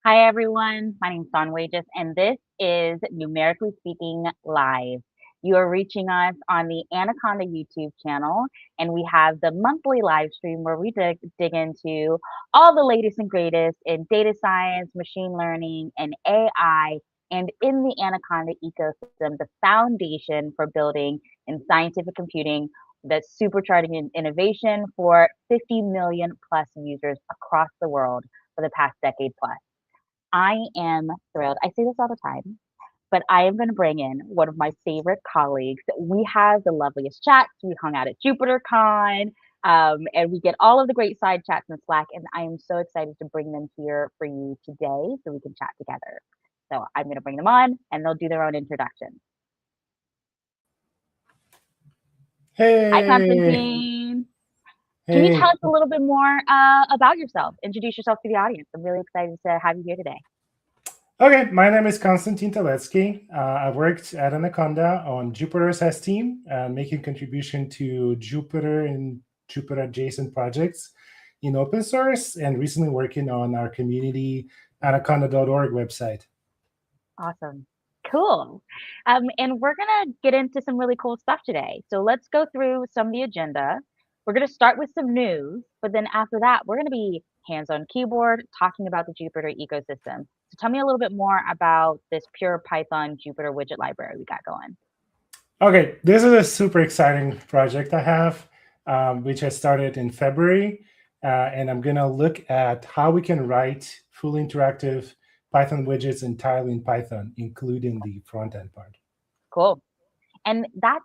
Hi, everyone. My name is Widgets, and this is Numerically Speaking Live. You are reaching us on the Anaconda YouTube channel, and we have the monthly live stream where we dig into all the latest and greatest in data science, machine learning, and AI, and in the Anaconda ecosystem, the foundation for building in scientific computing that's supercharging innovation for 50 million plus users across the world for the past decade plus. I am thrilled. I say this all the time, but I am going to bring in one of my favorite colleagues. We have the loveliest chats. We hung out at JupyterCon, and we get all of the great side chats in Slack. And I am so excited to bring them here for you today so we can chat together. So I'm going to bring them on, and they'll do their own introduction. Hey. Hi, Konstantin. Can you tell us a little bit more about yourself? Introduce yourself to the audience. I'm really excited to have you here today. Okay, my name is Konstantin Taletsky. I worked at Anaconda on Jupyter's S team, making contribution to Jupyter and Jupyter adjacent projects in open source, and recently working on our community anaconda.org website. Awesome. Cool. And we're going to get into some really cool stuff today. So let's go through some of the agenda. We're going to start with some news, but then after that, we're going to be hands-on keyboard talking about the Jupyter ecosystem. So tell me a little bit more about this pure Python Jupyter widget library we got going. Okay, this is a super exciting project I have, which I started in February. And I'm going to look at how we can write fully interactive Python widgets entirely in Python, including the front-end part. Cool. And that's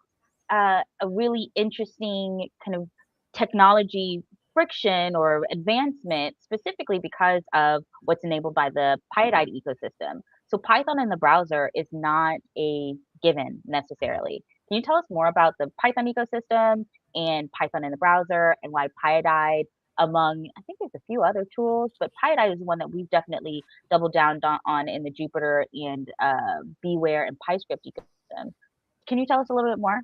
a really interesting kind of technology friction or advancement, specifically because of what's enabled by the Pyodide ecosystem. So Python in the browser is not a given necessarily. Can you tell us more about the Python ecosystem and Python in the browser and why Pyodide, among, I think there's a few other tools, but Pyodide is one that we've definitely doubled down on in the Jupyter and Beware and PyScript ecosystem. Can you tell us a little bit more?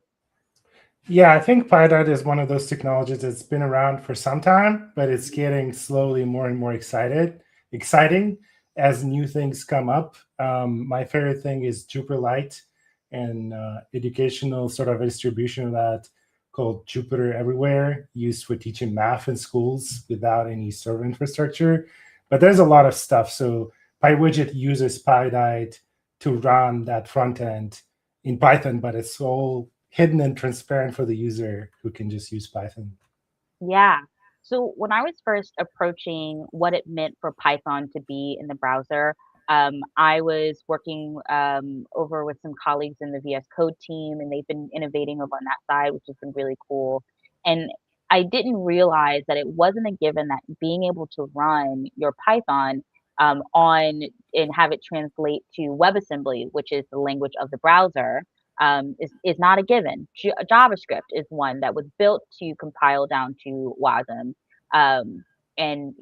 Yeah, I think Pyodide is one of those technologies that's been around for some time, but it's getting slowly more and more exciting as new things come up. My favorite thing is Jupyter and educational sort of distribution of that called Jupyter Everywhere, used for teaching math in schools without any server infrastructure. But there's a lot of stuff. So PyWidget uses Pyodide to run that front end in Python, but it's all hidden and transparent for the user who can just use Python. Yeah. So when I was first approaching what it meant for Python to be in the browser, I was working over with some colleagues in the VS Code team, and they've been innovating over on that side, which has been really cool. And I didn't realize that it wasn't a given that being able to run your Python on and have it translate to WebAssembly, which is the language of the browser, is not a given. JavaScript is one that was built to compile down to WASM, and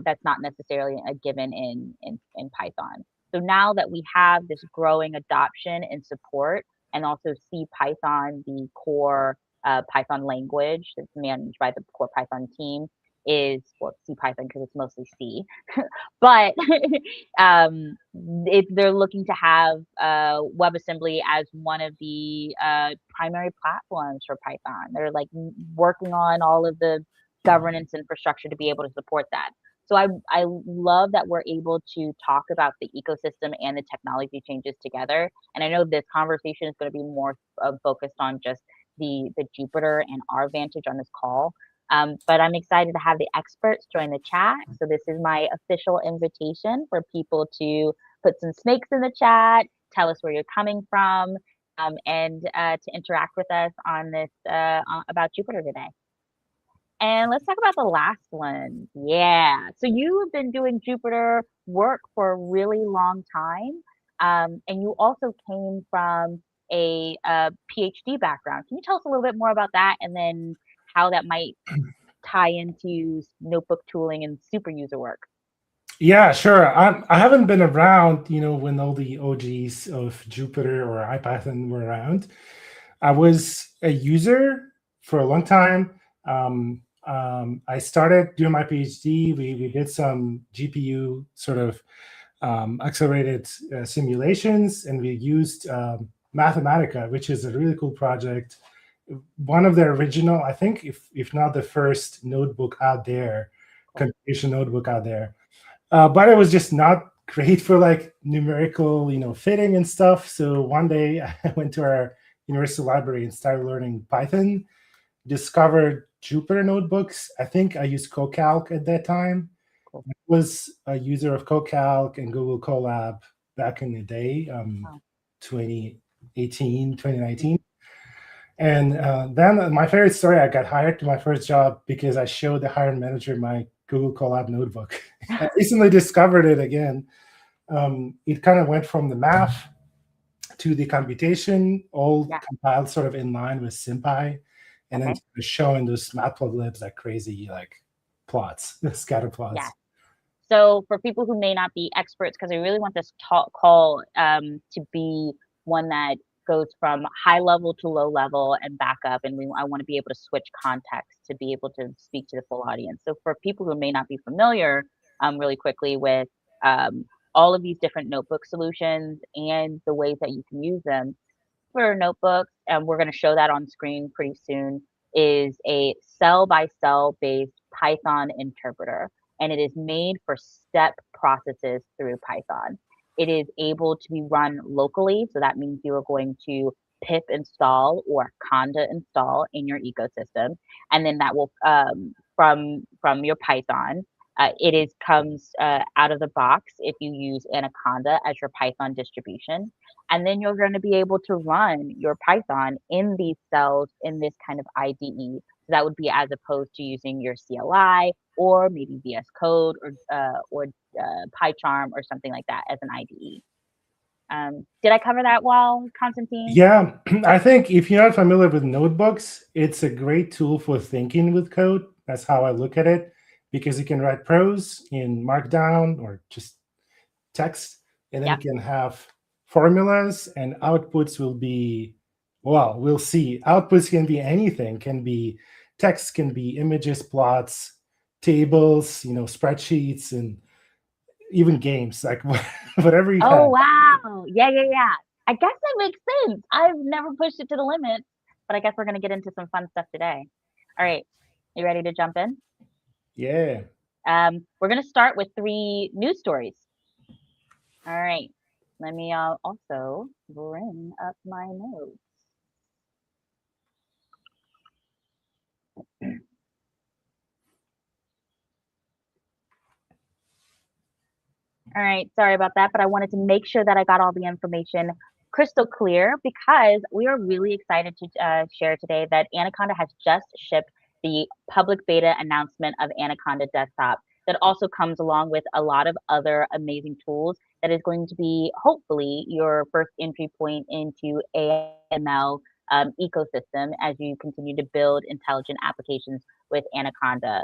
that's not necessarily a given in Python. So now that we have this growing adoption and support, and also C Python, the core Python language that's managed by the core Python team, is C Python because it's mostly C, but if they're looking to have WebAssembly as one of the primary platforms for Python, they're like working on all of the governance infrastructure to be able to support that. So I love that we're able to talk about the ecosystem and the technology changes together. And I know this conversation is going to be more focused on just the Jupyter and our vantage on this call. But I'm excited to have the experts join the chat. So this is my official invitation for people to put some snakes in the chat, tell us where you're coming from, and to interact with us on this about Jupyter today. And let's talk about the last one. Yeah. So you have been doing Jupyter work for a really long time. And you also came from a PhD background. Can you tell us a little bit more about that, and then how that might tie into notebook tooling and super user work? Yeah, sure. I haven't been around, when all the OGs of Jupyter or IPython were around. I was a user for a long time. I started doing my PhD. We did some GPU sort of accelerated simulations, and we used Mathematica, which is a really cool project. One of the original, I think, if not the first notebook out there, computation notebook out there. But it was just not great for like numerical, fitting and stuff. So one day I went to our university library and started learning Python, discovered Jupyter notebooks. I think I used CoCalc at that time. Cool. I was a user of CoCalc and Google Colab back in the day, 2018, 2019. And then my favorite story, I got hired to my first job because I showed the hiring manager my Google Colab notebook. I recently discovered it again. It kind of went from the math to the computation, all compiled sort of in line with SymPy, and then showing those matplotlibs like crazy, like plots, scatter plots. Yeah. So for people who may not be experts, because I really want this call to be one that goes from high level to low level and back up, and I want to be able to switch context to be able to speak to the full audience. So for people who may not be familiar, really quickly with all of these different notebook solutions and the ways that you can use them for notebooks, and we're going to show that on screen pretty soon, is a cell-by-cell based Python interpreter, and it is made for step processes through Python. It is able to be run locally, so that means you are going to pip install or conda install in your ecosystem, and then that will from your Python. It comes out of the box if you use Anaconda as your Python distribution, and then you're going to be able to run your Python in these cells in this kind of IDE. So that would be as opposed to using your CLI or maybe VS Code or PyCharm or something like that as an IDE. Did I cover that well, Konstantin? Yeah, I think if you're not familiar with notebooks, it's a great tool for thinking with code. That's how I look at it, because you can write prose in Markdown or just text, and then you can have formulas, and outputs will be, well, we'll see. Outputs can be anything, can be text, can be images, plots, tables, spreadsheets, and even games, like whatever you have. Oh, wow. Yeah. I guess that makes sense. I've never pushed it to the limit, but I guess we're going to get into some fun stuff today. All right. You ready to jump in? Yeah. We're going to start with 3 news stories. All right. Let me also bring up my notes. All right, sorry about that, but I wanted to make sure that I got all the information crystal clear, because we are really excited to share today that Anaconda has just shipped the public beta announcement of Anaconda Desktop that also comes along with a lot of other amazing tools that is going to be hopefully your first entry point into AML ecosystem as you continue to build intelligent applications with Anaconda.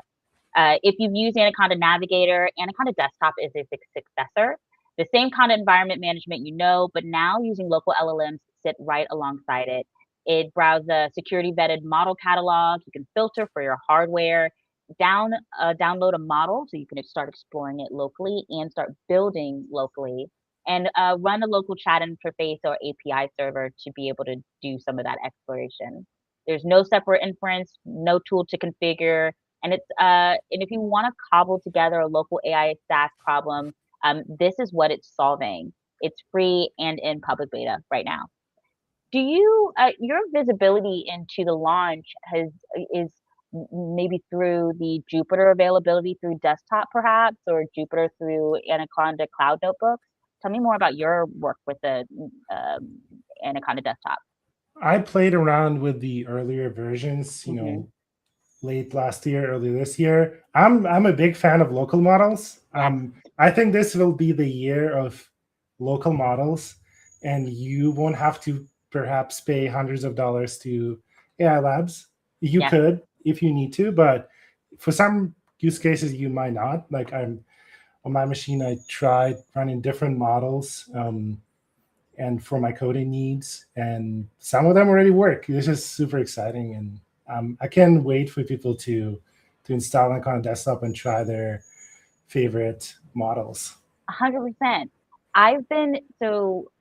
If you've used Anaconda Navigator, Anaconda Desktop is a successor. The same kind of environment management but now using local LLMs sit right alongside it. It browses a security vetted model catalog. You can filter for your hardware, download a model so you can start exploring it locally and start building locally, and run a local chat interface or API server to be able to do some of that exploration. There's no separate inference, no tool to configure. And if you want to cobble together a local AI SaaS problem, this is what it's solving. It's free and in public beta right now. Do you your visibility into the launch is maybe through the Jupyter availability through desktop, perhaps, or Jupyter through Anaconda Cloud Notebooks? Tell me more about your work with the Anaconda Desktop. I played around with the earlier versions, late last year, early this year. I'm a big fan of local models. I think this will be the year of local models, and you won't have to perhaps pay hundreds of dollars to AI labs. You could if you need to, but for some use cases you might not. Like on my machine, I tried running different models and for my coding needs, and some of them already work. This is super exciting, and I can't wait for people to install Anaconda Desktop and try their favorite models. 100%. I've been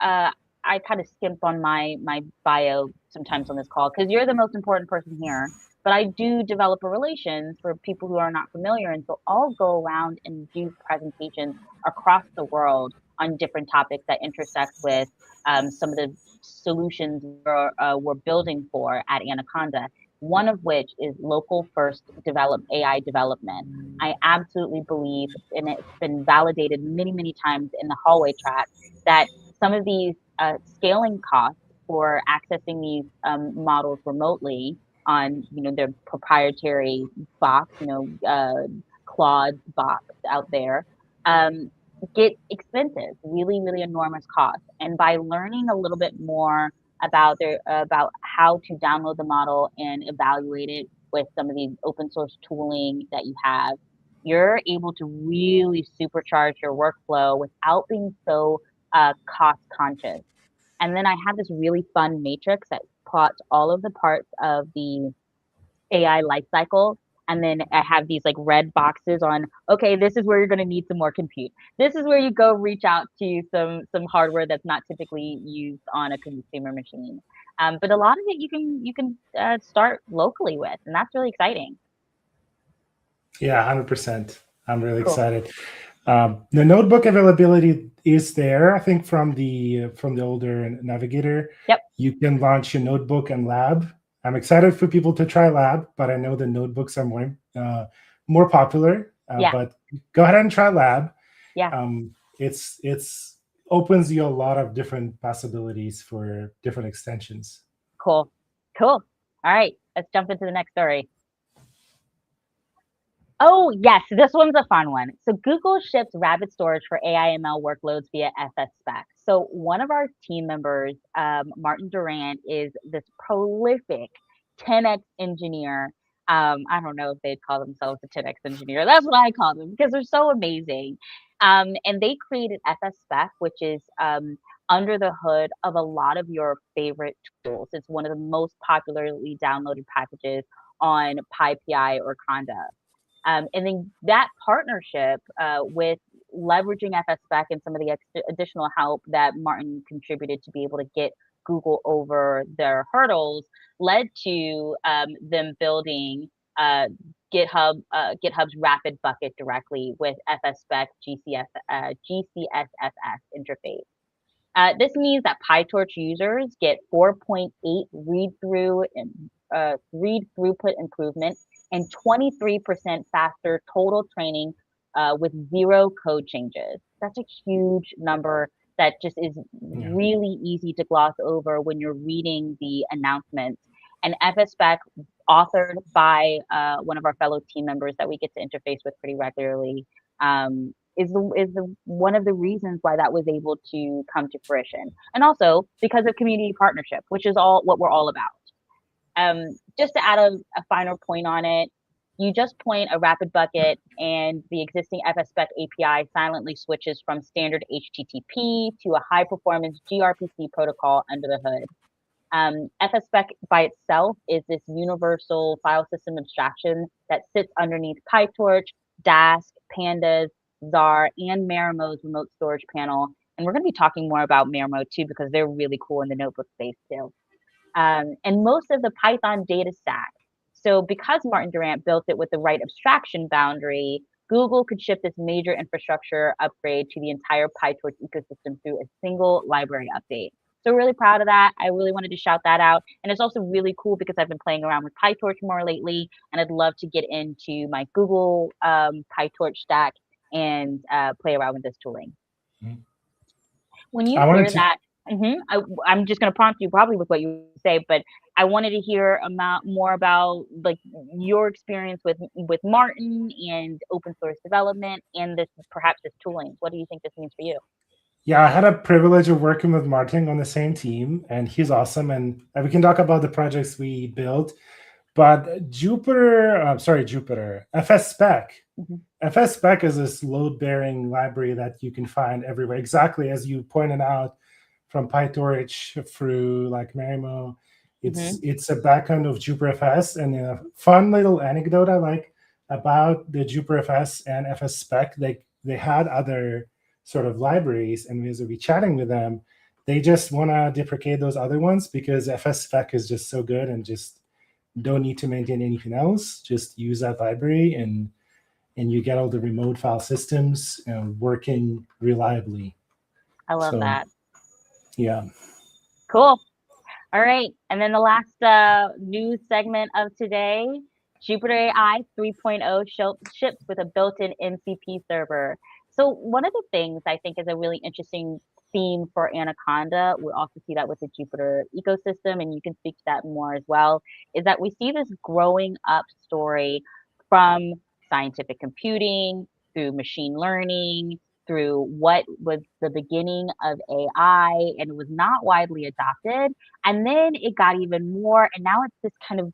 I kind of skimp on my bio sometimes on this call because you're the most important person here. But I do developer relations for people who are not familiar, and so I'll go around and do presentations across the world on different topics that intersect with some of the solutions we're building for at Anaconda. One of which is local first AI development. I absolutely believe, and it's been validated many times in the hallway chat, that some of these scaling costs for accessing these models remotely on their proprietary box, Claude box out there, get expensive, really enormous costs. And by learning a little bit more about how to download the model and evaluate it with some of the open source tooling that you have, you're able to really supercharge your workflow without being so cost conscious. And then I have this really fun matrix that plots all of the parts of the AI lifecycle. And then I have these like red boxes on, okay, this is where you're going to need some more compute. This is where you go reach out to some hardware that's not typically used on a consumer machine. But a lot of it you can start locally with, and that's really exciting. Yeah, 100%. I'm really Cool. excited. The notebook availability is there, I think, from the older Navigator. Yep. You can launch your notebook and lab. I'm excited for people to try lab, but I know the notebooks are more popular. Yeah. But go ahead and try lab. Yeah. It's opens you a lot of different possibilities for different extensions. Cool. All right, let's jump into the next story. Oh, yes, this one's a fun one. So Google ships rapid storage for AI/ML workloads via FSspec. So one of our team members, Martin Durant, is this prolific 10x engineer. I don't know if they'd call themselves a 10x engineer. That's what I call them because they're so amazing. And they created FSspec, which is under the hood of a lot of your favorite tools. It's one of the most popularly downloaded packages on PyPI or Conda. And then that partnership with leveraging FSspec and some of the additional help that Martin contributed to be able to get Google over their hurdles led to them building GitHub's Rapid Bucket directly with FSspec GCSFS interface. This means that PyTorch users get 4.8 read throughput improvement and 23% faster total training with 0 code changes. That's a huge number that just is really easy to gloss over when you're reading the announcements. And FSspec, authored by one of our fellow team members that we get to interface with pretty regularly, is one of the reasons why that was able to come to fruition. And also because of community partnership, which is what we're all about. Just to add a finer point on it, you just point a rapid bucket and the existing FSspec API silently switches from standard HTTP to a high-performance gRPC protocol under the hood. FSspec by itself is this universal file system abstraction that sits underneath PyTorch, Dask, Pandas, Czar, and Marimo's remote storage panel. And we're going to be talking more about Marimo too because they're really cool in the notebook space too. And most of the Python data stack. So because Martin Durant built it with the right abstraction boundary, Google could ship this major infrastructure upgrade to the entire PyTorch ecosystem through a single library update. So really proud of that. I really wanted to shout that out. And it's also really cool because I've been playing around with PyTorch more lately, and I'd love to get into my Google PyTorch stack and play around with this tooling. Mm-hmm. When you hear that, I'm just going to prompt you probably with what you say, but I wanted to hear more about like your experience with Martin and open source development and perhaps this tooling. What do you think this means for you? Yeah, I had a privilege of working with Martin on the same team, and he's awesome. And we can talk about the projects we built. But Jupyter, FSspec. FSspec is this load-bearing library that you can find everywhere, exactly as you pointed out, from PyTorch through like Marimo. It's a backend of JupyterFS. And a fun little anecdote I like about the JupyterFS and FSspec, they had other sort of libraries, and as we chatting with them, they just want to deprecate those other ones because FSSpec is just so good and just don't need to maintain anything else. Just use that library and you get all the remote file systems working reliably. I love that. Yeah. Cool. All right. And then the last news segment of today, Jupyter AI 3.0 ships with a built-in MCP server. So one of the things I think is a really interesting theme for Anaconda, we also see that with the Jupyter ecosystem, and you can speak to that more as well, is that we see this growing up story from scientific computing through machine learning, through what was the beginning of AI, and it was not widely adopted. And then it got even more, and now it's this kind of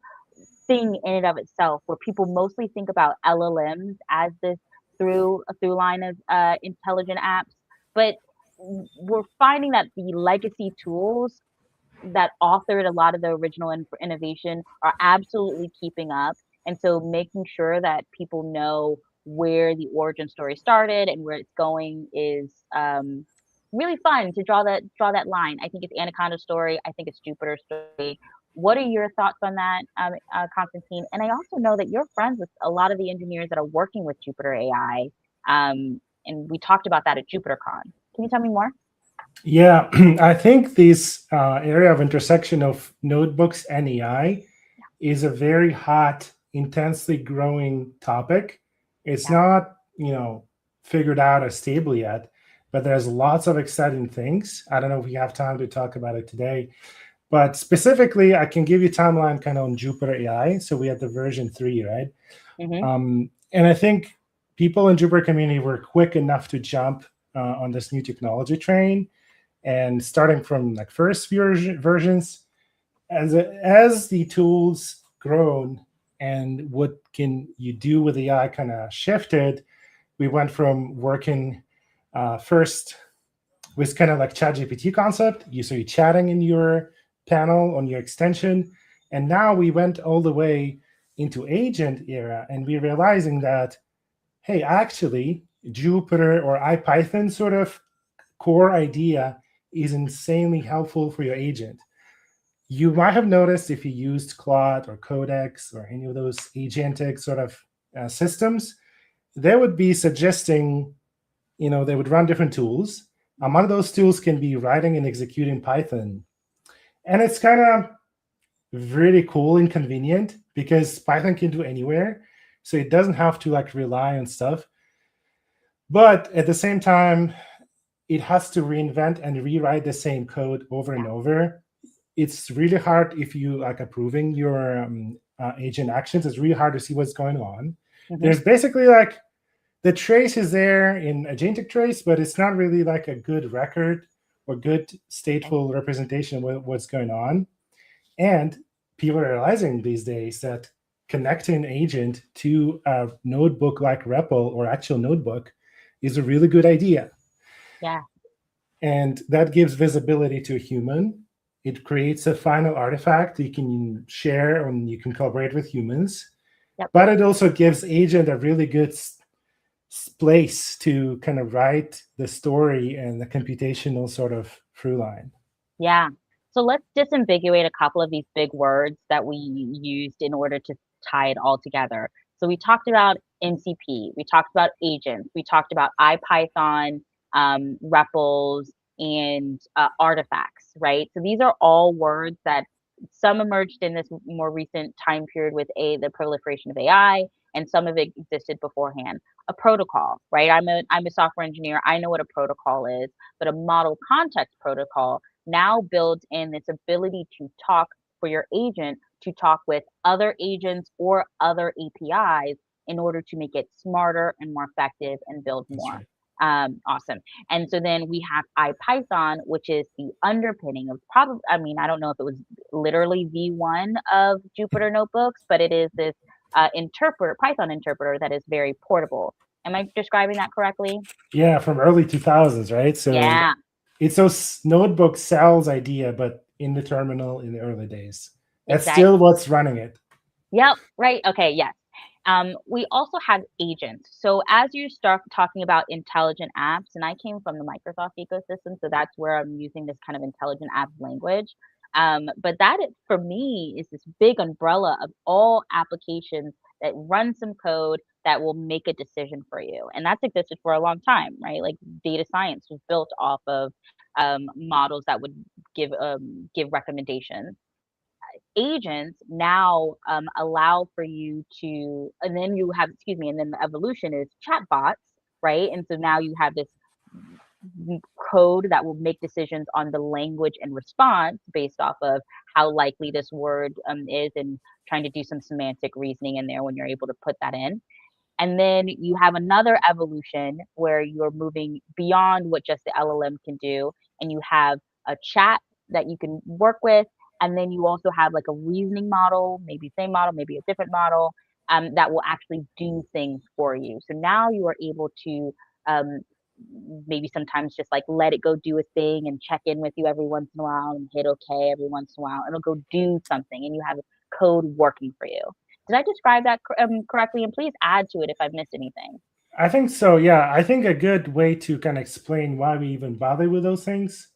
thing in and of itself where people mostly think about LLMs as this through line of intelligent apps. But we're finding that the legacy tools that authored a lot of the original innovation are absolutely keeping up. And so making sure that people know where the origin story started and where it's going is really fun to draw that line. I think it's Anaconda's story. I think it's Jupyter's story. What are your thoughts on that, Konstantin? And I also know that you're friends with a lot of the engineers that are working with Jupyter AI. And we talked about that at JupyterCon. Can you tell me more? Yeah, I think this area of intersection of notebooks and AI is a very hot, intensely growing topic. It's not, figured out or stable yet, but there's lots of exciting things. I don't know if we have time to talk about it today, but specifically, I can give you a timeline kind of on Jupyter AI. So we had the version 3, right? Mm-hmm. And I think people in Jupyter community were quick enough to jump on this new technology train. And starting from like first versions, as the tools grown and what can you do with AI kind of shifted, we went from working first with kind of like ChatGPT concept. So you're chatting in your panel on your extension, and now we went all the way into agent era, and we're realizing that, hey, actually, Jupyter or IPython sort of core idea is insanely helpful for your agent. You might have noticed if you used Claude or Codex or any of those agentic sort of systems, they would be suggesting, they would run different tools. One of those tools can be writing and executing Python. And it's kind of really cool and convenient because Python can do anywhere. So it doesn't have to like rely on stuff. But at the same time, it has to reinvent and rewrite the same code over and over. It's really hard if you like approving your agent actions. It's really hard to see what's going on. Mm-hmm. There's basically like the trace is there in agentic trace, but it's not really like a good record or good stateful representation of what's going on. And people are realizing these days that connecting agent to a notebook like REPL or actual notebook is a really good idea. Yeah. And that gives visibility to a human. It creates a final artifact you can share and you can collaborate with humans. Yep. But it also gives agent a really good place to kind of write the story and the computational sort of through line. Yeah. So let's disambiguate a couple of these big words that we used in order to tie it all together. So we talked about MCP, we talked about agents, we talked about IPython, REPLs, and artifacts, right? So these are all words that some emerged in this more recent time period with the proliferation of AI, and some of it existed beforehand. A protocol, right? I'm a software engineer. I know what a protocol is, but a model context protocol now builds in this ability to talk for your agent to talk with other agents or other APIs in order to make it smarter and more effective and build more. Awesome. And so then we have IPython, which is the underpinning of probably, I mean, I don't know if it was literally V1 of Jupyter notebooks, but it is this Python interpreter that is very portable. Am I describing that correctly? Yeah, from early 2000s, right? So yeah, it's those notebook cells idea, but in the terminal in the early days. That's exactly. still what's running it. Yep. Right. Okay. Yes. We also have agents. So as you start talking about intelligent apps, and I came from the Microsoft ecosystem, so that's where I'm using this kind of intelligent apps language. But for me, is this big umbrella of all applications that run some code that will make a decision for you. And that's existed for a long time, right? Like data science was built off of models that would give recommendations. Agents now allow for you to, and then you have, excuse me, and then the evolution is chatbots, right? And so now you have this code that will make decisions on the language and response based off of how likely this word is, and trying to do some semantic reasoning in there when you're able to put that in. And then you have another evolution where you're moving beyond what just the LLM can do, and you have a chat that you can work with. And then you also have like a reasoning model, maybe same model, maybe a different model, that will actually do things for you. So now you are able to um, maybe sometimes just like let it go do a thing and check in with you every once in a while and hit okay every once in a while. It'll go do something and you have code working for you. Did I describe that correctly? And please add to it if I've missed anything. I think so. Yeah, I think a good way to kind of explain why we even bother with those things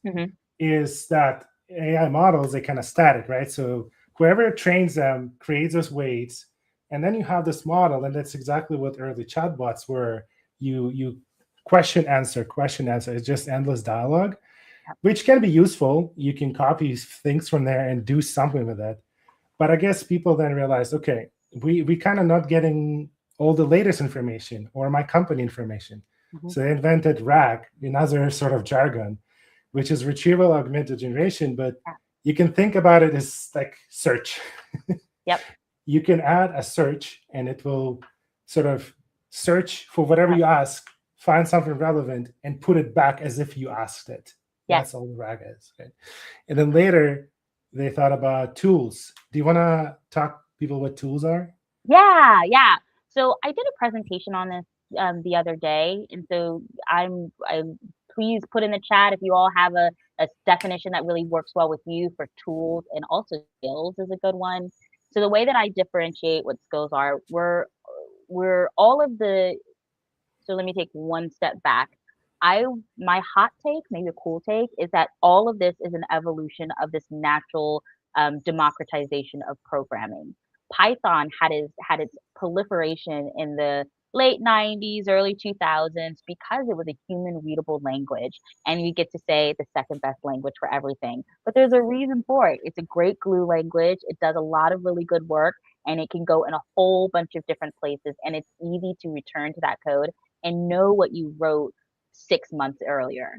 is that AI models, they kind of static, right? So whoever trains them creates those weights, and then you have this model, and that's exactly what early chatbots were. You question answer. It's just endless dialogue, which can be useful. You can copy things from there and do something with it. But I guess people then realized, okay, we kind of not getting all the latest information or my company information. So they invented RAG, another sort of jargon, which is retrieval augmented generation. But you can think about it as like search. Yep. You can add a search and it will sort of search for whatever you ask, find something relevant, and put it back as if you asked it. That's all the RAG is. Okay? And then later, they thought about tools. Do you want to talk people what tools are? Yeah. So I did a presentation on this the other day, and so I please put in the chat if you all have a definition that really works well with you for tools, and also skills is a good one. So the way that I differentiate what skills are, we're all of the. So let me take one step back. My hot take, maybe a cool take, is that all of this is an evolution of this natural democratization of programming. Python had its proliferation in the late 90s, early 2000s because it was a human readable language, and we get to say the second best language for everything. But there's a reason for it. It's a great glue language. It does a lot of really good work, and it can go in a whole bunch of different places, and it's easy to return to that code and know what you wrote 6 months earlier.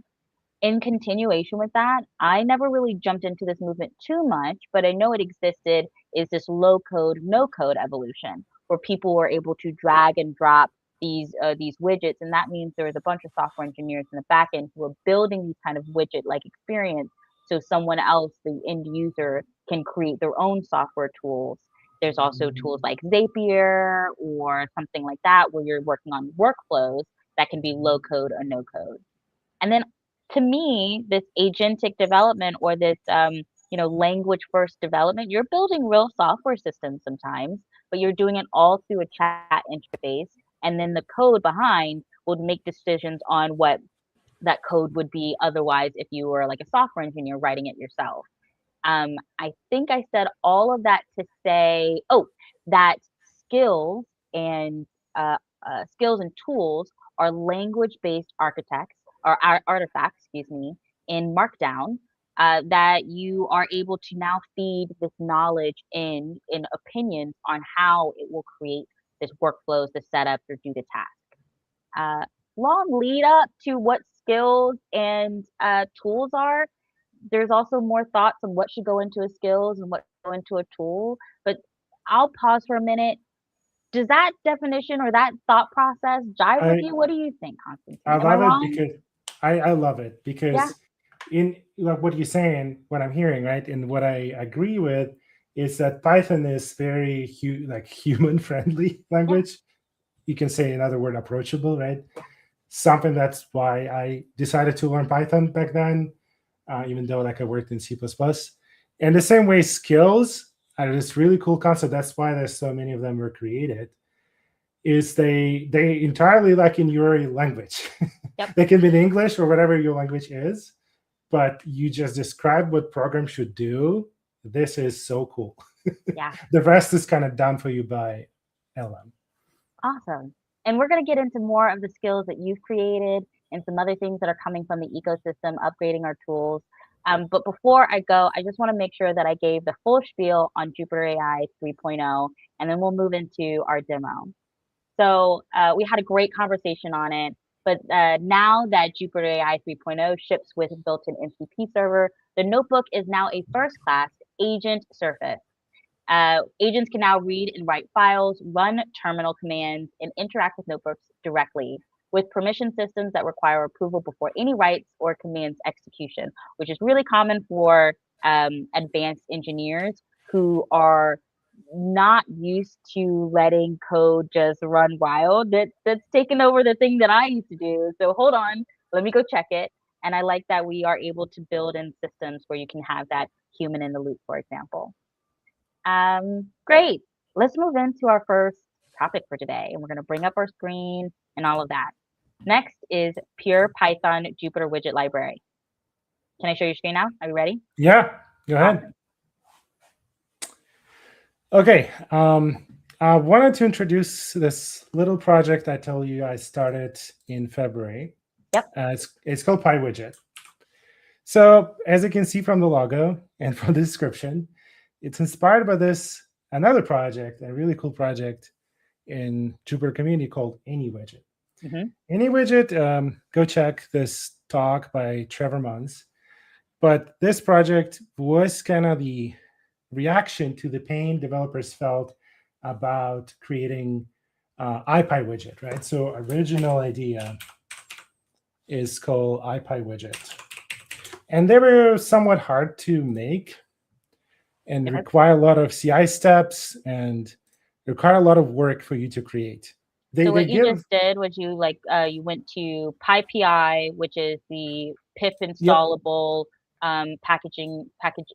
In continuation with that, I never really jumped into this movement too much, but I know it existed, is this low code, no code evolution where people were able to drag and drop these widgets. And that means there was a bunch of software engineers in the back end who were building these kind of widget-like experience so someone else, the end user, can create their own software tools. There's also tools like Zapier or something like that where you're working on workflows that can be low code or no code. And then to me, this agentic development or this language first development, you're building real software systems sometimes, but you're doing it all through a chat interface. And then the code behind will make decisions on what that code would be otherwise if you were like a software engineer writing it yourself. I think I said all of that to say, that skills and skills and tools are language-based architects or artifacts, excuse me, in Markdown that you are able to now feed this knowledge in opinions on how it will create this workflows, the setups, or do the task. Long lead up to what skills and tools are. There's also more thoughts on what should go into a skills and what should go into a tool. But I'll pause for a minute. Does that definition or that thought process jive with you? What do you think, Konstantin? I love it because I love it because in like what you're saying, what I'm hearing, right, and what I agree with is that Python is very human friendly language. You can say another word, approachable, right? Something that's why I decided to learn Python back then. Even though I worked in C++. And the same way skills are this really cool concept. That's why there's so many of them were created. is they entirely like in your language. Yep. They can be in English or whatever your language is, but you just describe what program should do. This is so cool. Yeah. The rest is kind of done for you by LM. Awesome. And we're going to get into more of the skills that you've created and some other things that are coming from the ecosystem, upgrading our tools. But before I go, I just want to make sure that I gave the full spiel on Jupyter AI 3.0, and then we'll move into our demo. So we had a great conversation on it, but now that Jupyter AI 3.0 ships with a built-in MCP server, the notebook is now a first-class agent surface. Agents can now read and write files, run terminal commands, and interact with notebooks directly with permission systems that require approval before any writes or commands execution, which is really common for advanced engineers who are not used to letting code just run wild. That's taken over the thing that I used to do. So hold on, let me go check it. And I like that we are able to build in systems where you can have that human in the loop, for example. Great. Let's move into our first topic for today, and we're going to bring up our screen and all of that. Next is pure Python Jupyter widget library. Can I show your screen now? Are you ready? Yeah, go ahead. Okay. I wanted to introduce this little project I told you I started in February. Yep. It's called PyWidget. So as you can see from the logo and from the description, it's inspired by another project, a really cool project in Jupyter community called AnyWidget. AnyWidget, go check this talk by Trevor Munns. But this project was kind of the reaction to the pain developers felt about creating IPyWidget, right? So original idea is called IPyWidget. And they were somewhat hard to make and require a lot of CI steps and require a lot of work for you to create. So what you just did was you you went to PyPI, which is the pip installable package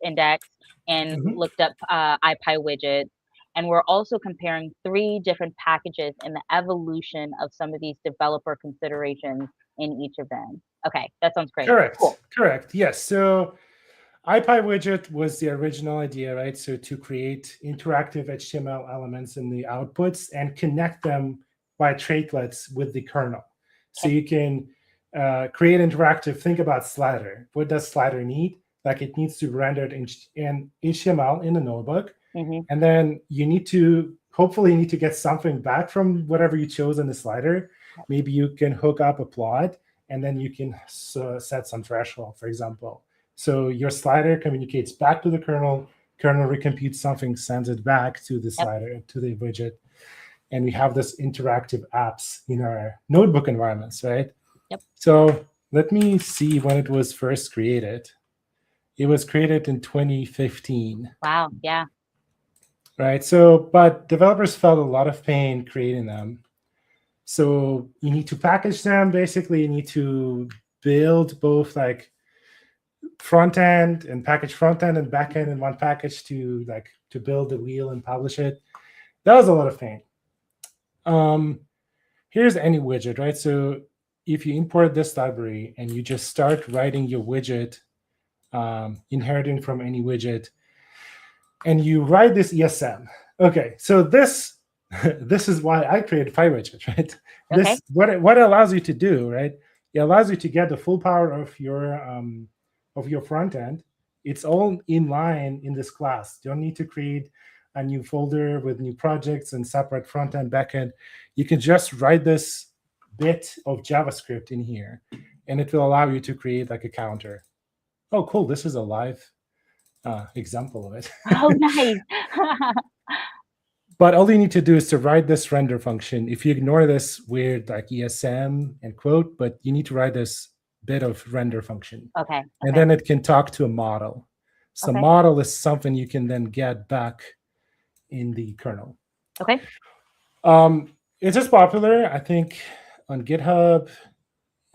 index, and looked up IPyWidget. And we're also comparing 3 different packages and the evolution of some of these developer considerations in each of them. Okay, that sounds great. Correct. Cool. Correct. Yes. So IPyWidget was the original idea, right? So to create interactive HTML elements in the outputs and connect them by traitlets with the kernel. So you can create interactive, think about slider. What does slider need? Like it needs to render it in HTML in a notebook. And then you need to, hopefully you need to get something back from whatever you chose in the slider. Maybe you can hook up a plot and then you can set some threshold, for example. So your slider communicates back to the kernel recomputes something, sends it back to the slider, to the widget. And we have this interactive apps in our notebook environments, right? Yep. So let me see when it was first created. It was created in 2015. Wow, yeah. Right, so, but developers felt a lot of pain creating them. So you need to package them. Basically, you need to build both like front end and package front end and back end in one package to build the wheel and publish it. That was a lot of pain. Here's AnyWidget, right? So if you import this library and you just start writing your widget, inheriting from AnyWidget, and you write this ESM. Okay, so this is why I created PyWidget, right? Okay. This what it allows you to do, right? It allows you to get the full power of your front end. It's all in line in this class. You don't need to create a new folder with new projects and separate front end, back end. You can just write this bit of JavaScript in here, and it will allow you to create like a counter. Oh, cool! This is a live example of it. Oh, nice. But all you need to do is to write this render function. If you ignore this weird like ESM and quote, but you need to write this bit of render function. Okay. And then it can talk to a model. So model is something you can then get back in the kernel. Okay. It's just popular. I think on GitHub,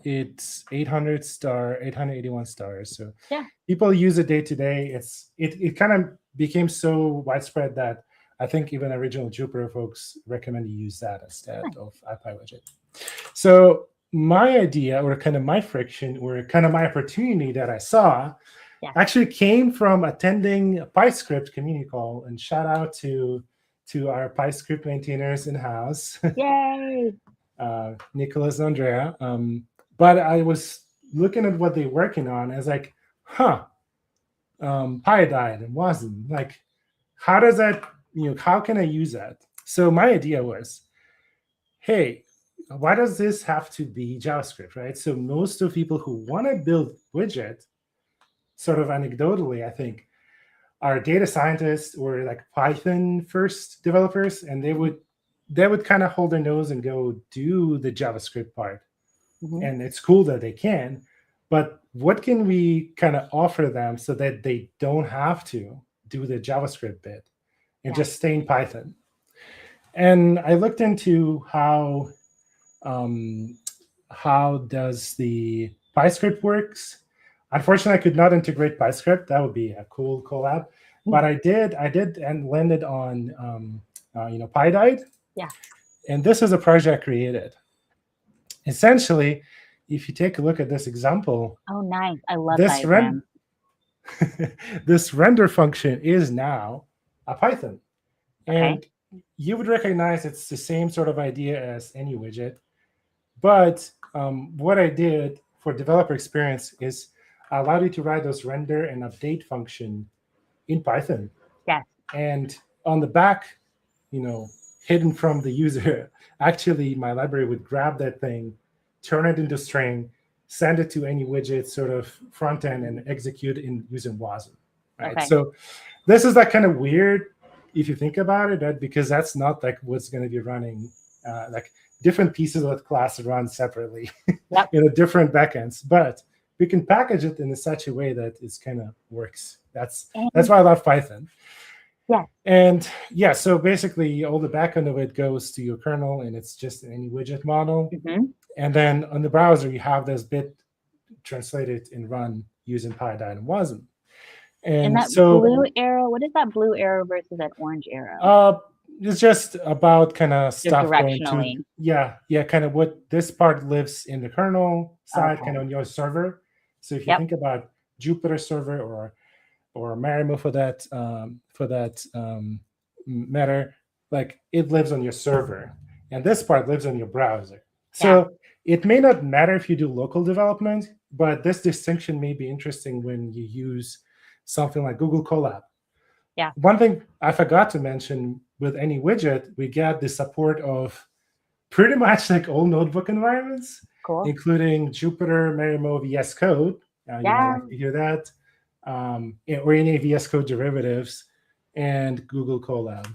it's 881 stars. So yeah, people use it day to day. It kind of became so widespread that I think even original Jupyter folks recommend you use that instead of IPyWidget. So my idea, or kind of my friction, or kind of my opportunity that I saw actually came from attending a PyScript community call, and shout out to our PyScript maintainers in-house. Yay! Nicholas and Andrea. But I was looking at what they're working on. I was like, Pyodide and WASM. Like, how does that, how can I use that? So my idea was, hey, why does this have to be JavaScript, right? So most of people who want to build widget, sort of anecdotally, I think, are data scientists or like Python first developers, and they would kind of hold their nose and go do the JavaScript part. And it's cool that they can, but what can we kind of offer them so that they don't have to do the JavaScript bit and just stay in Python? And I looked into how does the PyScript works. Unfortunately, I could not integrate PyScript. That would be a cool collab. But I did and landed on Pyodide. Yeah. And this is a project created. Essentially, if you take a look at this example, oh nice, I love that. This render function is now a Python, and you would recognize it's the same sort of idea as AnyWidget. But what I did for developer experience is I allowed you to write those render and update function in Python. Yes. And on the back, hidden from the user, actually my library would grab that thing, turn it into string, send it to AnyWidget sort of front end, and execute in using WASM. Right. So this is like kind of weird if you think about it, right? Because that's not like what's going to be running. Like different pieces of the class run separately in a different backends, but we can package it in such a way that it kind of works. That's why I love Python. Yeah. And so basically all the backend of it goes to your kernel, and it's just an AnyWidget model. And then on the browser, you have this bit translated and run using Pyodide and WASM. And that blue arrow, what is that blue arrow versus that orange arrow? It's just about kind of stuff directionally. Going to, kind of what this part lives in the kernel side, kind of on your server. So if you think about Jupyter server or Marimo for that matter, like it lives on your server, and this part lives on your browser. So it may not matter if you do local development, but this distinction may be interesting when you use something like Google Colab. Yeah. One thing I forgot to mention, with AnyWidget, we get the support of pretty much like all notebook environments, including Jupyter, Marimo, VS Code. You might like to hear that. Or any VS Code derivatives, and Google Colab.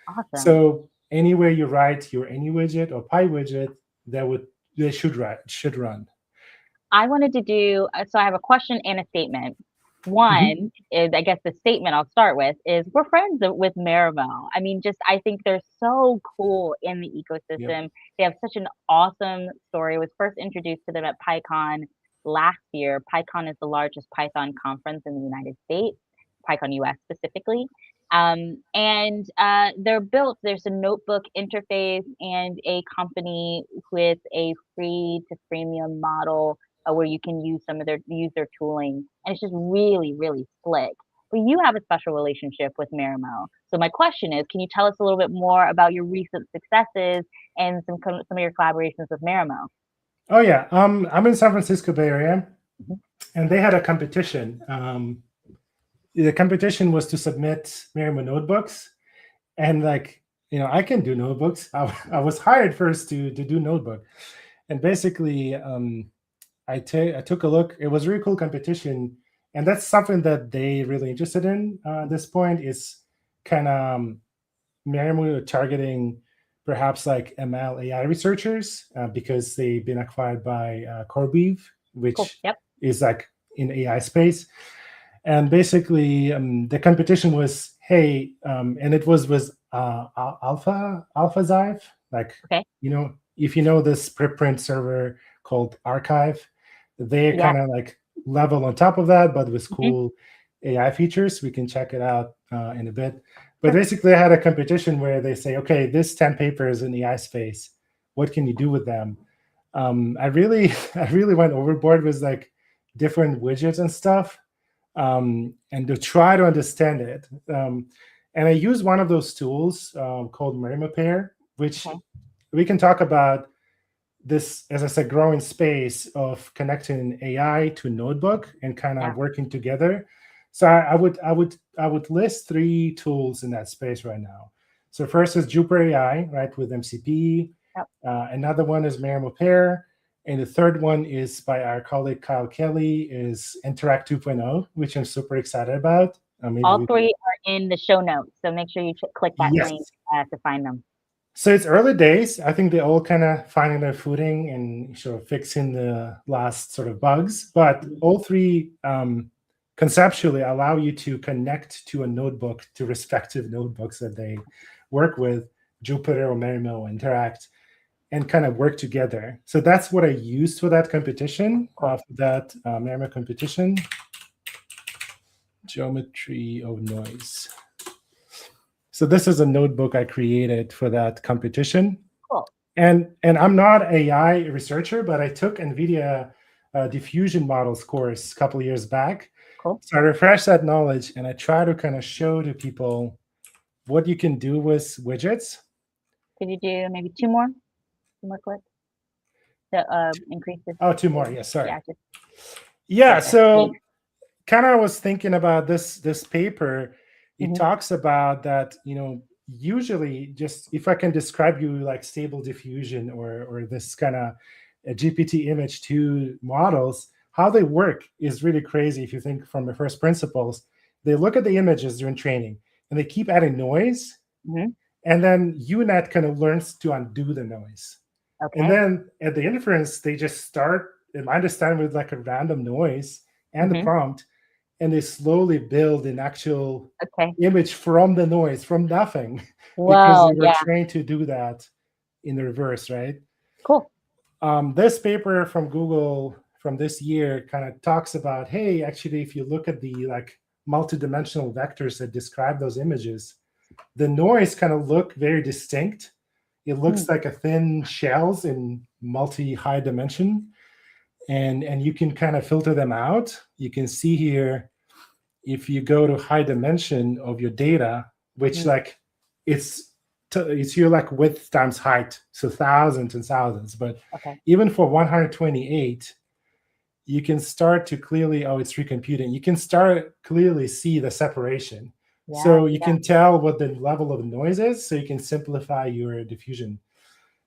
Awesome. So anywhere you write your AnyWidget or PyWidget, they should run. I wanted to do, so I have a question and a statement. One is, I guess the statement I'll start with is, we're friends with Marimo. I mean, I think they're so cool in the ecosystem. They have such an awesome story. I was first introduced to them at PyCon last year. PyCon is the largest Python conference in the United States, PyCon US specifically. And there's a notebook interface and a company with a free to freemium model where you can use their tooling, and it's just really, really slick. But you have a special relationship with Marimo. So my question is, can you tell us a little bit more about your recent successes and some of your collaborations with Marimo? Oh yeah, I'm in San Francisco Bay Area, and they had a competition. The competition was to submit Marimo notebooks, and I can do notebooks. I was hired first to do notebook, and basically I took a look. It was a really cool competition, and that's something that they really interested in at this point. Is kind of Marimo targeting perhaps like ML AI researchers because they've been acquired by CoreWeave, which is like in AI space. And basically, the competition was, hey, and it was with AlphaZive, if you know this preprint server called Archive, they kind of like level on top of that, but with cool AI features. We can check it out in a bit. But basically, I had a competition where they say, okay, this 10 papers in the AI space, what can you do with them? I really went overboard with like different widgets and stuff, and to try to understand it. And I use one of those tools called Marimo, which we can talk about this, as I said, growing space of connecting AI to notebook and kind of working together. So I would list 3 tools in that space right now. So first is Jupyter AI, right, with MCP. Another one is Marimo, and the third one is by our colleague Kyle Kelly, is Interact 2.0, which I'm super excited about. All 3 are in the show notes, so make sure you click that link to find them. So it's early days. I think they're all kind of finding their footing and sort of fixing the last sort of bugs. But all 3 conceptually allow you to connect to a notebook, to respective notebooks that they work with, Jupyter or Marimo, Interact, and kind of work together. So that's what I used for that competition, for that Marimo competition. Geometry of noise. So this is a notebook I created for that competition. Cool. And I'm not an AI researcher, but I took NVIDIA diffusion models course a couple of years back. Cool. So I refreshed that knowledge, and I try to kind of show to people what you can do with widgets. Could you do maybe 2 more? 2 more clicks to increase this? Oh, 2 more. Yeah, sorry. Yeah, so kind of was thinking about this paper. It talks about that, usually, just if I can describe you like stable diffusion or this kind of GPT image 2 models, how they work is really crazy. If you think from the first principles, they look at the images during training and they keep adding noise. And then UNet kind of learns to undo the noise. And then at the inference, they just start, in my understanding, with like a random noise and the prompt. And they slowly build an actual image from the noise, from nothing, because they were trained to do that in the reverse, right? Cool. This paper from Google from this year kind of talks about, hey, actually, if you look at the like multidimensional vectors that describe those images, the noise kind of look very distinct. It looks like a thin shells in multi-high dimension. And you can kind of filter them out. You can see here, if you go to high dimension of your data, which like it's your like width times height, so thousands and thousands. But even for 128, you can start to clearly, it's recomputing. You can start clearly see the separation. So you can tell what the level of noise is, so you can simplify your diffusion.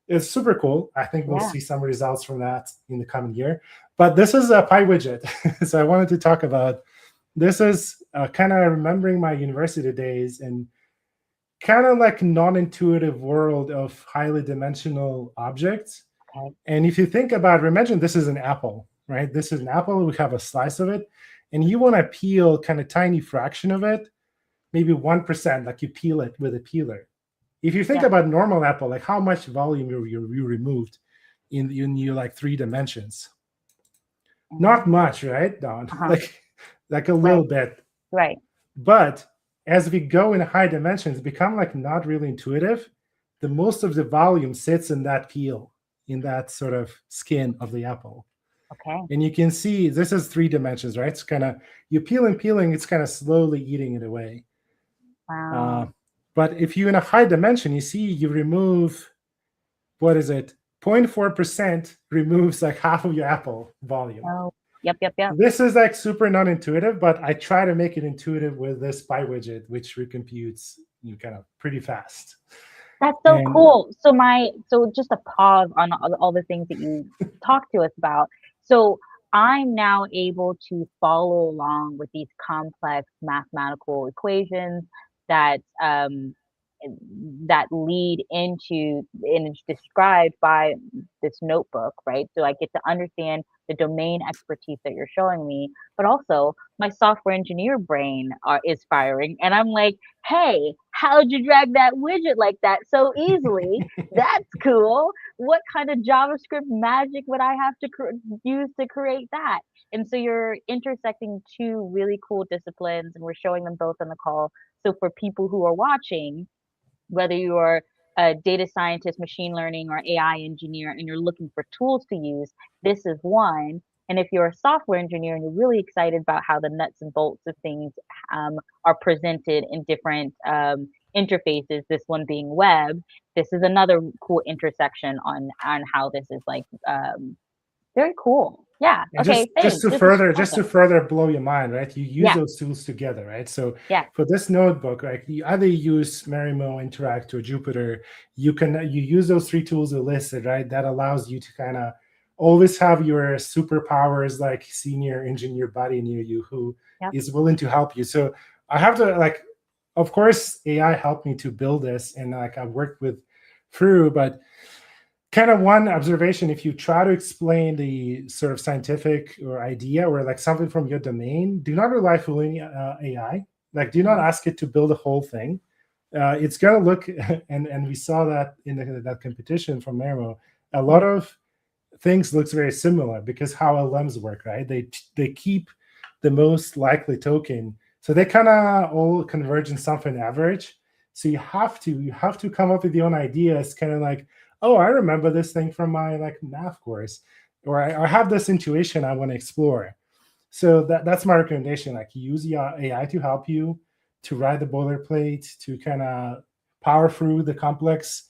It's super cool. I think we'll see some results from that in the coming year. But this is a PyWidget. So I wanted to talk about, this is kind of remembering my university days and kind of like non-intuitive world of highly dimensional objects. And if you think about, imagine this is an apple, right? This is an apple. We have a slice of it. And you want to peel kind of tiny fraction of it, maybe 1%, like you peel it with a peeler. If you think about normal apple, like how much volume you removed in your like 3 dimensions? Not much, right, Don? Like a little bit. Right. But as we go in high dimensions, become like not really intuitive. The most of the volume sits in that peel, in that sort of skin of the apple. And you can see this is 3 dimensions, right? It's kind of, you peeling, it's kind of slowly eating it away. Wow. But if you're in a high dimension, you see you remove, what is it? 0.4% removes like half of your apple volume. Oh, yep. This is like super non-intuitive, but I try to make it intuitive with this PyWidget, which recomputes kind of pretty fast. That's so cool. So just a pause on all the things that you talked to us about. So I'm now able to follow along with these complex mathematical equations that that lead into and is described by this notebook, right? So I get to understand the domain expertise that you're showing me, but also my software engineer brain is firing, and I'm like, hey, how'd you drag that widget like that so easily? That's cool. What kind of JavaScript magic would I have to use to create that? And so you're intersecting 2 really cool disciplines, and we're showing them both on the call. So for people who are watching, whether you're a data scientist, machine learning, or AI engineer, and you're looking for tools to use, this is one. And if you're a software engineer and you're really excited about how the nuts and bolts of things are presented in different interfaces, this one being web, this is another cool intersection on how this is like very cool. Yeah. And Okay. just Thanks. to This is further awesome. blow your mind, right? You use Yeah. those tools together, right? So Yeah. for this notebook, like you either use Marimo, Interact, or Jupyter. You use those three tools listed, right? That allows you to kind of always have your superpowers, like senior engineer buddy near you who Yep. is willing to help you. So I have to like, of course, AI helped me to build this, and like I've worked with through, but kind of one observation, if you try to explain the sort of scientific or idea or like something from your domain, do not rely fully on AI. Like, do not ask it to build the whole thing. It's going to look, and we saw that in that competition from Marimo, a lot of things looks very similar because how LMs work, right? They keep the most likely token. So they kind of all converge in something average. So you have to come up with your own ideas, kind of like, oh, I remember this thing from my like math course, or I have this intuition I want to explore. So that's my recommendation. Like use your AI to help you to write the boilerplate, to kind of power through the complex,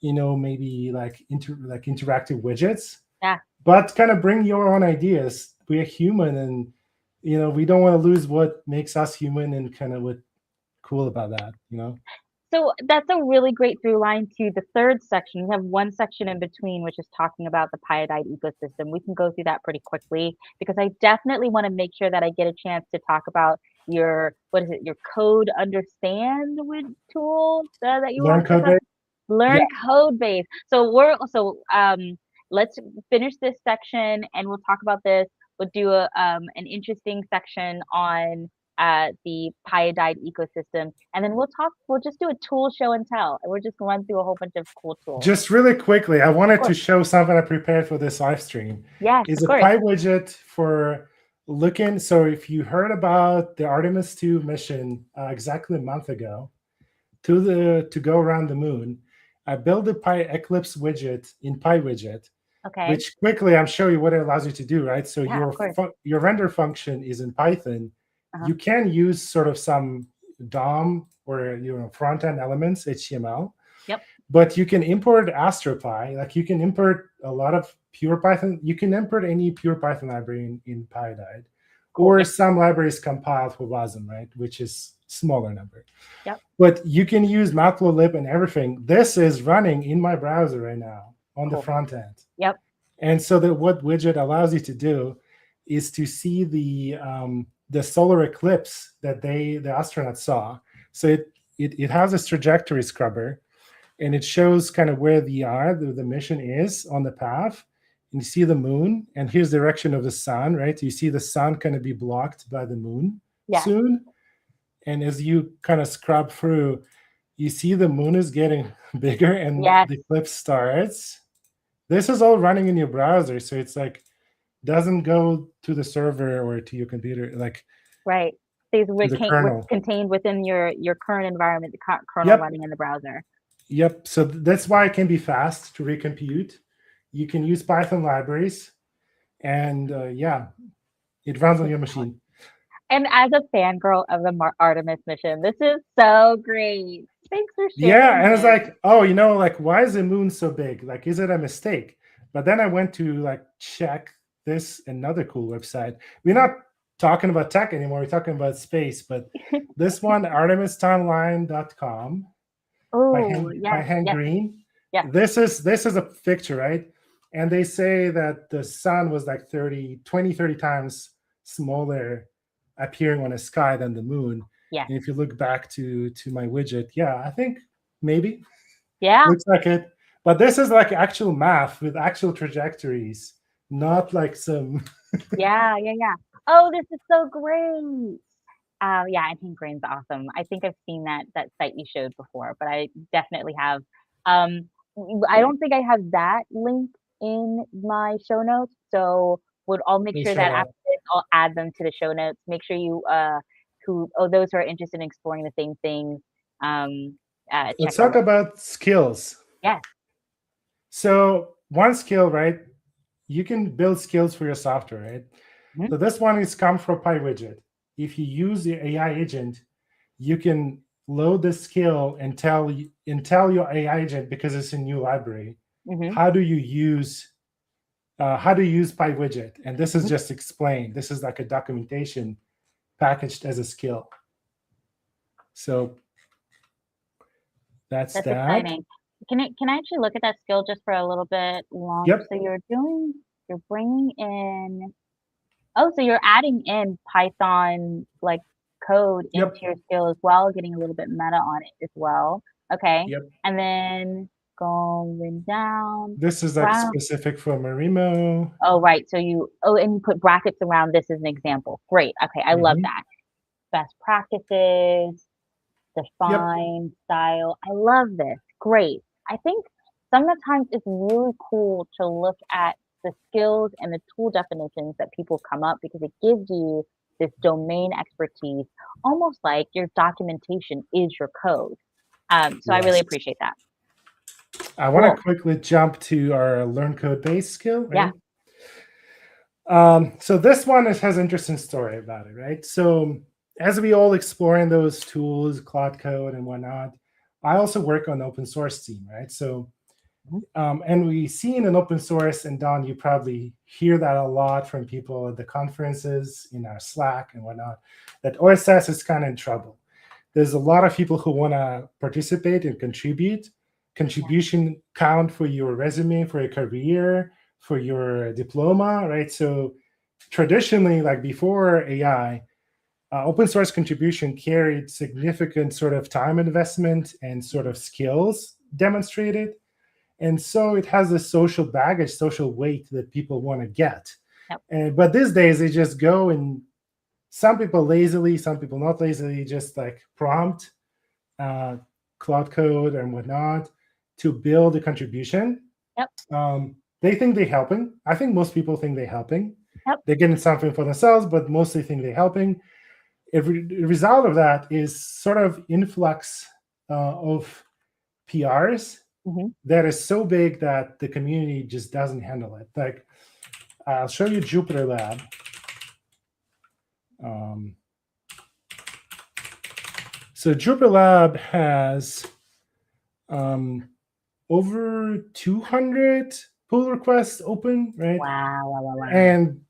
maybe like interactive widgets. Yeah. But kind of bring your own ideas. We're human, and we don't want to lose what makes us human, and kind of what cool about that. So that's a really great through line to the third section. We have one section in between, which is talking about the Pyodide ecosystem. We can go through that pretty quickly because I definitely want to make sure that I get a chance to talk about your code understand with tool that you Learn want to code base. learn code base. Let's finish this section and we'll talk about this. We'll do an interesting section on the Pyodide ecosystem, and then we'll just do a tool show and tell, and we're just going to run through a whole bunch of cool tools. Just really quickly, I wanted to show something I prepared for this live stream. Yes, is a PyWidget for looking. So if you heard about the Artemis 2 mission exactly a month ago to go around the moon, I built a Eclipse widget in PyWidget. Okay. Which quickly I'm showing you what it allows you to do, right? So Yeah, your render function is in Python. You can use sort of some DOM or front-end elements, HTML. Yep. But you can import AstroPy. Like you can import a lot of pure Python. You can import any pure Python library in Pyodide. Cool. Or some libraries compiled for WASM, right? Which is smaller number. Yep. But you can use matplotlib and everything. This is running in my browser right now on the front end. Yep. And so what widget allows you to do is to see the solar eclipse that the astronauts saw. So it has this trajectory scrubber, and it shows kind of where the mission is on the path. And you see the moon, and here's the direction of the sun, right? You see the sun kind of be blocked by the moon soon. And as you kind of scrub through, you see the moon is getting bigger, and the eclipse starts. This is all running in your browser, so it's like doesn't go to the server or to your computer, like right. Stays contained within your current environment, the kernel running in the browser. Yep. So that's why it can be fast to recompute. You can use Python libraries, and it runs on your machine. And as a fangirl of the Artemis mission, this is so great. Thanks for sharing. Yeah, and it's like, oh, like, why is the moon so big? Like, is it a mistake? But then I went to like check this another cool website. We're not talking about tech anymore. We're talking about space. But this one, ArtemisTimeline.com. By hand green. Yeah. This is a picture, right? And they say that the sun was like 30 times smaller appearing on a sky than the moon. Yeah. And if you look back to my widget, I think maybe. Yeah. Looks like it. But this is like actual math with actual trajectories, not like some. Yeah. Oh, this is so great. I think Green's awesome. I think I've seen that site you showed before, but I definitely have. I don't think I have that link in my show notes, so I'll make sure that after this, I'll add them to the show notes. Make sure you who are interested in exploring the same things. Let's talk about skills. Yes. So one skill, right? You can build skills for your software, right? So this one is come from PyWidget. If you use the AI agent, you can load the skill and tell your AI agent, because it's a new library, how do you use PyWidget? And this is just explained. This is like a documentation packaged as a skill. So that's that. Exciting. Can I actually look at that skill just for a little bit longer? Yep. So you're bringing in, so you're adding in Python like code into your skill as well, getting a little bit meta on it as well. Okay. Yep. And then going down. This is like specific for Marimo. Oh, right. So and you put brackets around this as an example. Great. Okay. I love that. Best practices, define style. I love this. Great. I think sometimes it's really cool to look at the skills and the tool definitions that people come up, because it gives you this domain expertise, almost like your documentation is your code. So I really appreciate that. I want to quickly jump to our learn Codebase skill. Right? Yeah. So this one has an interesting story about it, right? So as we all exploring those tools, Cloud Code and whatnot, I also work on open source team, right? So, and we see in an open source, and Don, you probably hear that a lot from people at the conferences, in our Slack and whatnot, that OSS is kind of in trouble. There's a lot of people who want to participate and contribute. Contribution count for your resume, for your career, for your diploma, right? So traditionally, like before AI, open source contribution carried significant sort of time investment and sort of skills demonstrated. And so it has a social baggage, social weight that people want to get. But these days, they just go, and some people lazily, some people not lazily, just like prompt Cloud Code and whatnot to build a contribution. They think they're helping. I think most people think they're helping. They're getting something for themselves, but mostly think they're helping. The result of that is sort of influx of PRs that is so big that the community just doesn't handle it. Like, I'll show you JupyterLab. So JupyterLab has over 200 pull requests open, right? Wow. And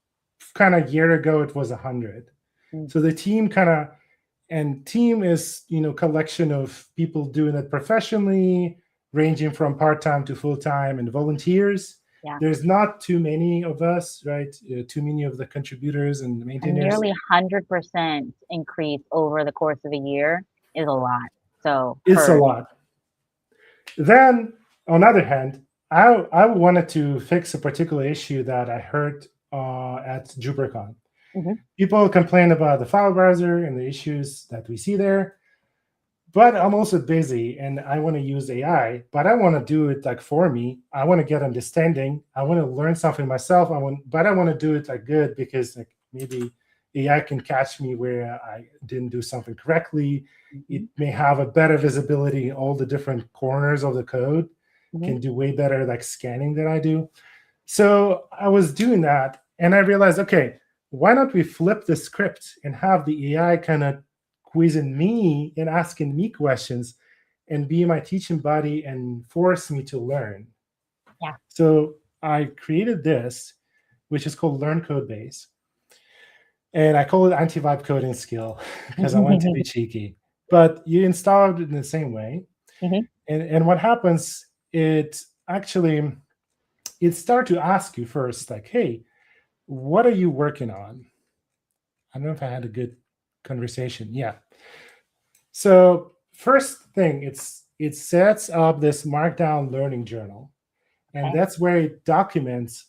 kind of a year ago, it was 100. So the team team is, collection of people doing it professionally, ranging from part-time to full-time, and volunteers. There's not too many of us, right? Too many of the contributors and maintainers. Nearly 100% increase over the course of a year is a lot. So it's a lot. Then, on the other hand, I wanted to fix a particular issue that I heard at JupyterCon. People complain about the file browser and the issues that we see there. But I'm also busy, and I want to use AI, but I want to do it like for me. I want to get understanding. I want to learn something myself. But I want to do it like good, because like maybe AI can catch me where I didn't do something correctly. It may have a better visibility in all the different corners of the code. Can do way better like scanning than I do. So I was doing that, and I realized, okay, why not we flip the script and have the AI kind of quizzing me and asking me questions and be my teaching buddy and force me to learn. So I created this, which is called Learn Codebase. And I call it anti-vibe coding skill because I want to be cheeky. But you install it in the same way. And what happens, it starts to ask you first, like, hey, what are you working on? I don't know if I had a good conversation. Yeah. So first thing, it sets up this Markdown learning journal. And that's where it documents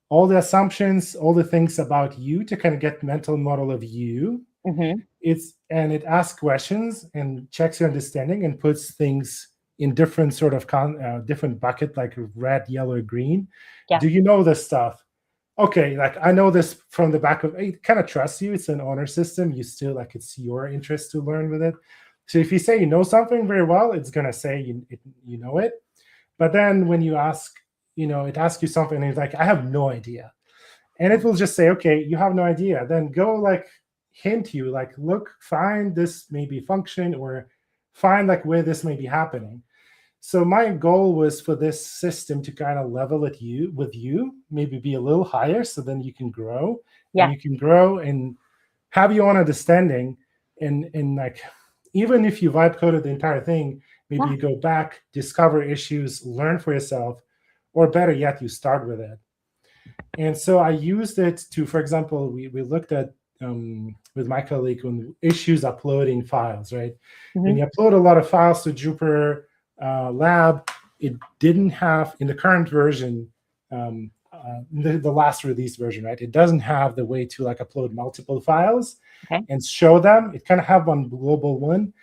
all the assumptions, all the things about you to kind of get mental model of you. It asks questions and checks your understanding and puts things in different sort of different bucket, like red, yellow, green. Do you know this stuff? okay, like I know this from the back of it, kind of trusts you. It's an honor system. You still like it's your interest to learn with it. So if you say you know something very well, it's gonna say you know it. But then when you ask, it asks you something, and it's like, I have no idea, and it will just say, okay, you have no idea. Then go like hint you, like look, find this maybe function, or find like where this may be happening. So my goal was for this system to kind of level at you with you, maybe be a little higher, so then you can grow, and you can grow and have your own understanding. And like, even if you vibe coded the entire thing, maybe you go back, discover issues, learn for yourself, or better yet, you start with it. And so I used it to, for example, we looked at with my colleague on issues uploading files, right? When you upload a lot of files to JupyterLab, it didn't have, in the current version, the last release version, right? It doesn't have the way to like upload multiple files and show them. It kind of have one global one,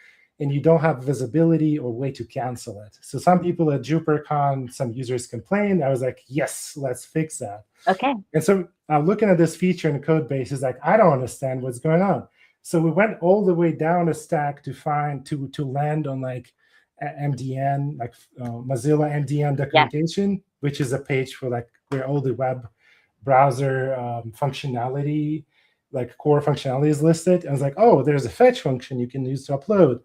and you don't have visibility or way to cancel it. So some people at JupyterCon, some users complained. I was like, yes, let's fix that. Okay. And so looking at this feature in the code base is like, I don't understand what's going on. So we went all the way down the stack to find, to land on like MDN, like Mozilla MDN documentation, which is a page for like where all the web browser functionality, like core functionality is listed. And I was like, oh, there's a fetch function you can use to upload.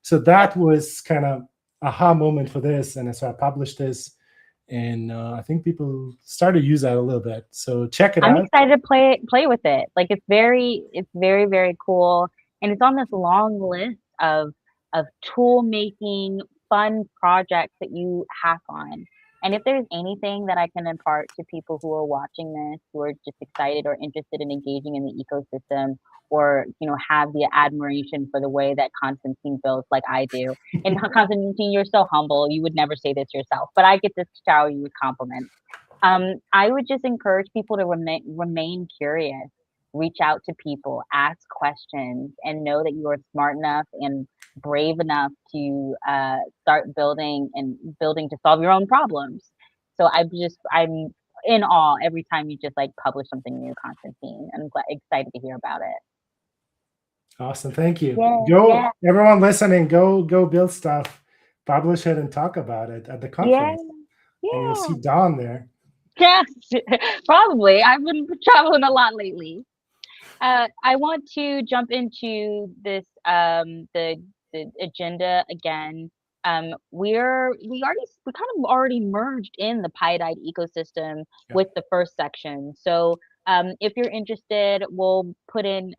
So that was kind of aha moment for this. And so I published this, and I think people started to use that a little bit. So check it out. I'm excited to play with it. Like it's very, very cool. And it's on this long list of tool making fun projects that you hack on. And if there's anything that I can impart to people who are watching this, who are just excited or interested in engaging in the ecosystem, or have the admiration for the way that Konstantin builds like I do. And Konstantin, you're so humble. You would never say this yourself, but I get to shower you with compliments. I would just encourage people to remain curious, reach out to people, ask questions, and know that you are smart enough and brave enough to start building to solve your own problems. So I'm in awe every time you just like publish something new, Konstantin. I'm excited to hear about it. Awesome, thank you. Everyone listening, go build stuff, publish it, and talk about it at the conference. And you'll see Dawn there. Yes, probably. I've been traveling a lot lately. I want to jump into this the agenda again. We kind of already merged in the Pyodide ecosystem with the first section. So if you're interested, we'll put in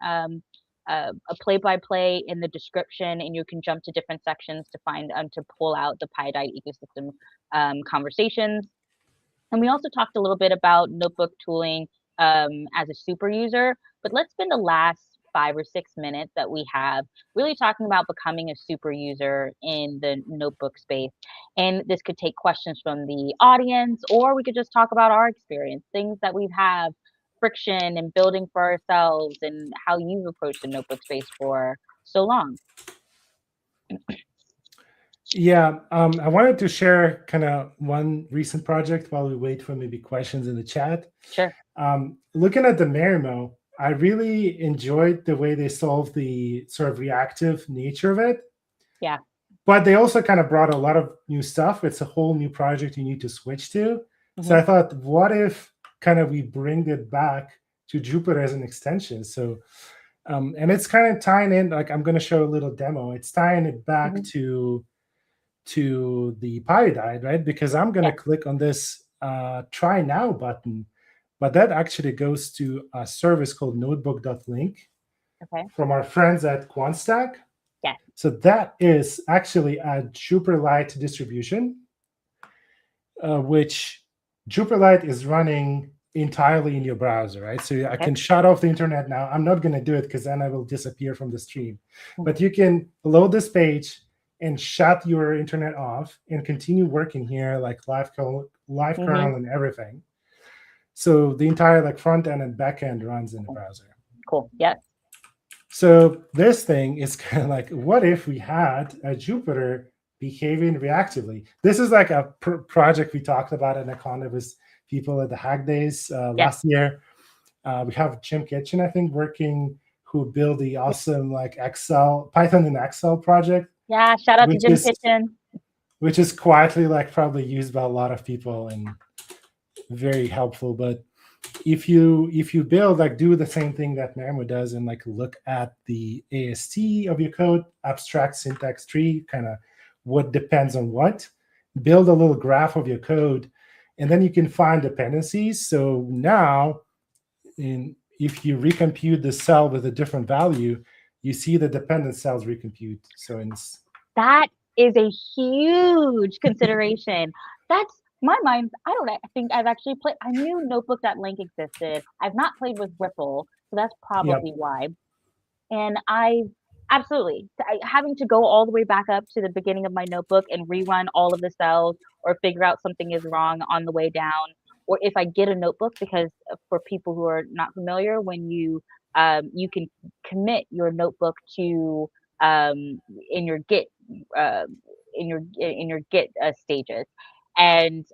a play-by-play in the description, and you can jump to different sections to find to pull out the Pyodide ecosystem conversations. And we also talked a little bit about notebook tooling as a super user, but let's spend the last 5 or 6 minutes that we have really talking about becoming a super user in the notebook space. And this could take questions from the audience, or we could just talk about our experience, things that we've had friction and building for ourselves, and how you've approached the notebook space for so long. Yeah, I wanted to share kind of one recent project while we wait for maybe questions in the chat. Sure. Looking at the Marimo, I really enjoyed the way they solved the sort of reactive nature of it. Yeah. But they also kind of brought a lot of new stuff. It's a whole new project you need to switch to. So I thought, what if kind of we bring it back to Jupyter as an extension? So, and it's kind of tying in, like I'm going to show a little demo. It's tying it back to the Pyodide, right? Because I'm going to click on this try now button, but that actually goes to a service called notebook.link from our friends at QuantStack. Yeah. So that is actually a JupyterLite distribution, which JupyterLite is running entirely in your browser, right? So I can shut off the internet now. I'm not going to do it because then I will disappear from the stream. But you can load this page and shut your internet off and continue working here, like live kernel and everything. So the entire like front end and back end runs in the browser. Cool. Yeah. So this thing is kind of like, what if we had a Jupyter behaving reactively? This is like a project we talked about at Anaconda, was people at the Hack Days last year. We have Jim Kitchen, I think, working, who built the awesome like Python and Excel project. Yeah, shout out to Jim Kitchen. Which is quietly like probably used by a lot of people and very helpful. But if you build, like, do the same thing that Marimo does and like look at the AST of your code, abstract syntax tree, kind of what depends on what, build a little graph of your code, and then you can find dependencies. So now if you recompute the cell with a different value, you see the dependent cells recompute. So that is a huge consideration. That's my mind. I think I've actually played. I knew Notebook.link existed. I've not played with Ripple, so that's probably why. And absolutely having to go all the way back up to the beginning of my notebook and rerun all of the cells, or figure out something is wrong on the way down. Or if I get a notebook, because for people who are not familiar, when you can commit your notebook to in your Git stages, and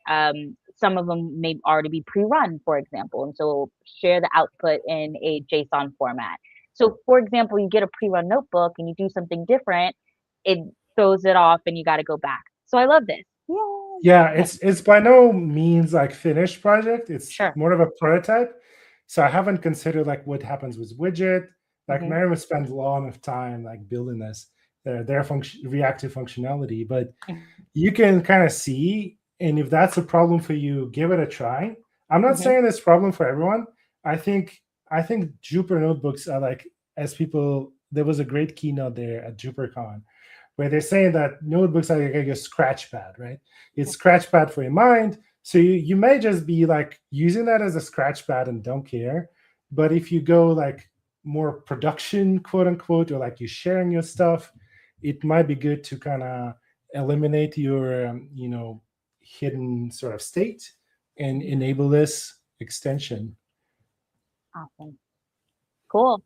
some of them may already be pre-run, for example, and so share the output in a JSON format. So, for example, you get a pre-run notebook and you do something different, it throws it off, and you got to go back. So I love this. Yeah, it's by no means like finished project. It's more of a prototype. So I haven't considered like what happens with Widget. Like Marimo spent a lot of time like building this, their reactive functionality. But you can kind of see, and if that's a problem for you, give it a try. I'm not saying it's a problem for everyone. I think Jupyter notebooks are like, as people, there was a great keynote there at JupyterCon, where they're saying that notebooks are like a scratch pad, right? It's scratch pad for your mind. So you may just be like using that as a scratch pad and don't care. But if you go like more production, quote unquote, or like you're sharing your stuff, it might be good to kind of eliminate your, hidden sort of state and enable this extension. Awesome. Cool.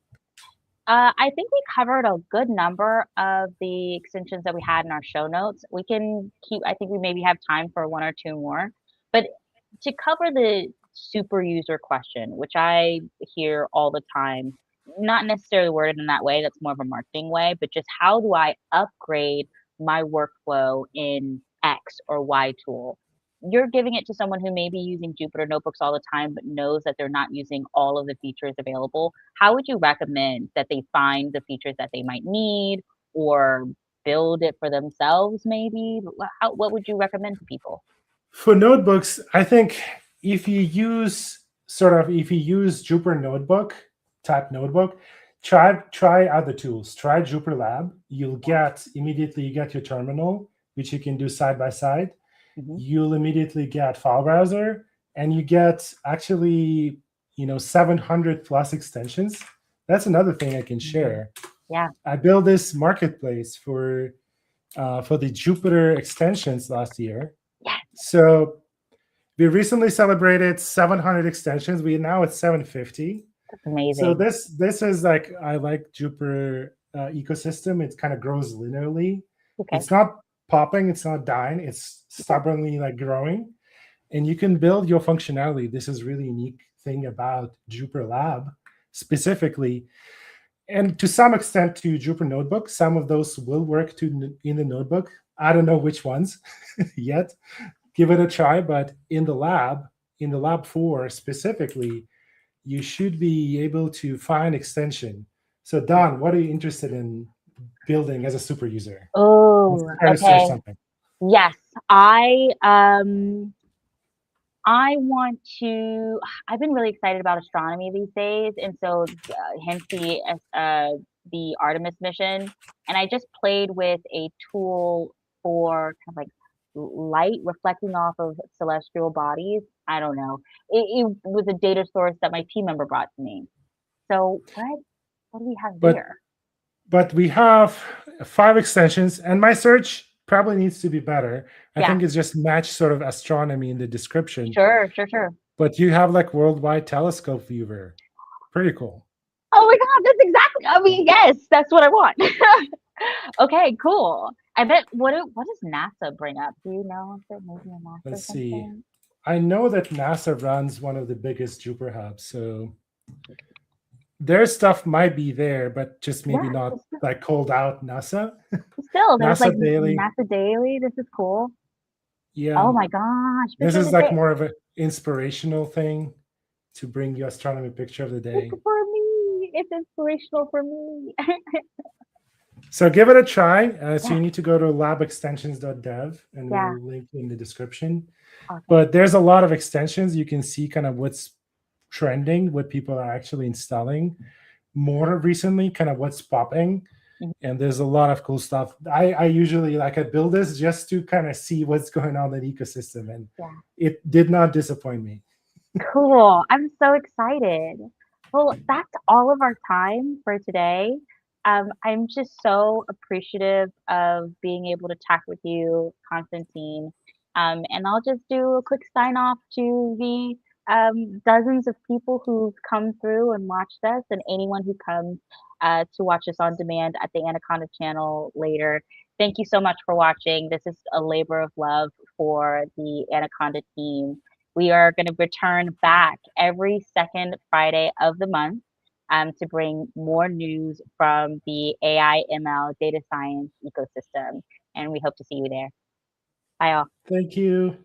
I think we covered a good number of the extensions that we had in our show notes. We can I think we maybe have time for one or two more. But to cover the super user question, which I hear all the time, not necessarily worded in that way, that's more of a marketing way, but just how do I upgrade my workflow in X or Y tool? You're giving it to someone who may be using Jupyter notebooks all the time, but knows that they're not using all of the features available. How would you recommend that they find the features that they might need, or build it for themselves maybe? What would you recommend to people? For notebooks, I think if you use Jupyter notebook, type notebook, try other tools. Try JupyterLab. You get your terminal, which you can do side by side. You'll immediately get file browser, and you get actually 700 plus extensions. That's another thing I can share. Yeah, I built this marketplace for the Jupyter extensions last year. Yeah. So we recently celebrated 700 extensions. We are now at 750. That's amazing. So this is like, I like Jupyter ecosystem. It kind of grows linearly. Okay. It's not popping, it's not dying, it's stubbornly like growing, and you can build your functionality. This is really unique thing about JupyterLab specifically, and to some extent to Jupyter Notebook. Some of those will work in the notebook. I don't know which ones yet. Give it a try. But in the lab 4 specifically, you should be able to find extension. So Don, what are you interested in building as a super user? Oh, okay. Yes, I've been really excited about astronomy these days, and so hence the Artemis mission. And I just played with a tool for kind of like light reflecting off of celestial bodies. I don't know. It was a data source that my team member brought to me. So what do we have here? But we have 5 extensions, and my search probably needs to be better. I think it's just match sort of astronomy in the description. Sure. But you have like worldwide telescope viewer. Pretty cool. Oh my God, that's exactly, yes, that's what I want. Okay, cool. I bet, what does NASA bring up? Do you know if there may be a NASA? Let's see. I know that NASA runs one of the biggest Jupyter hubs, so their stuff might be there, but just maybe not like called out NASA. Still, there's like NASA Daily. NASA Daily. This is cool. Yeah. Oh my gosh. This is like more of an inspirational thing to bring you astronomy picture of the day. It's for me. It's inspirational for me. So give it a try. So you need to go to labextensions.dev, and we'll link in the description. Awesome. But there's a lot of extensions. You can see kind of what's trending, what people are actually installing more recently, kind of what's popping. And there's a lot of cool stuff. I usually I build this just to kind of see what's going on in the ecosystem, and it did not disappoint me. Cool. I'm so excited. Well, that's all of our time for today. I'm just so appreciative of being able to talk with you, Konstantin. And I'll just do a quick sign off to the dozens of people who've come through and watched us, and anyone who comes to watch us on demand at the Anaconda channel later. Thank you so much for watching. This is a labor of love for the Anaconda team. We are going to return back every second Friday of the month to bring more news from the AI, ML, data science ecosystem. And we hope to see you there. Bye all. Thank you.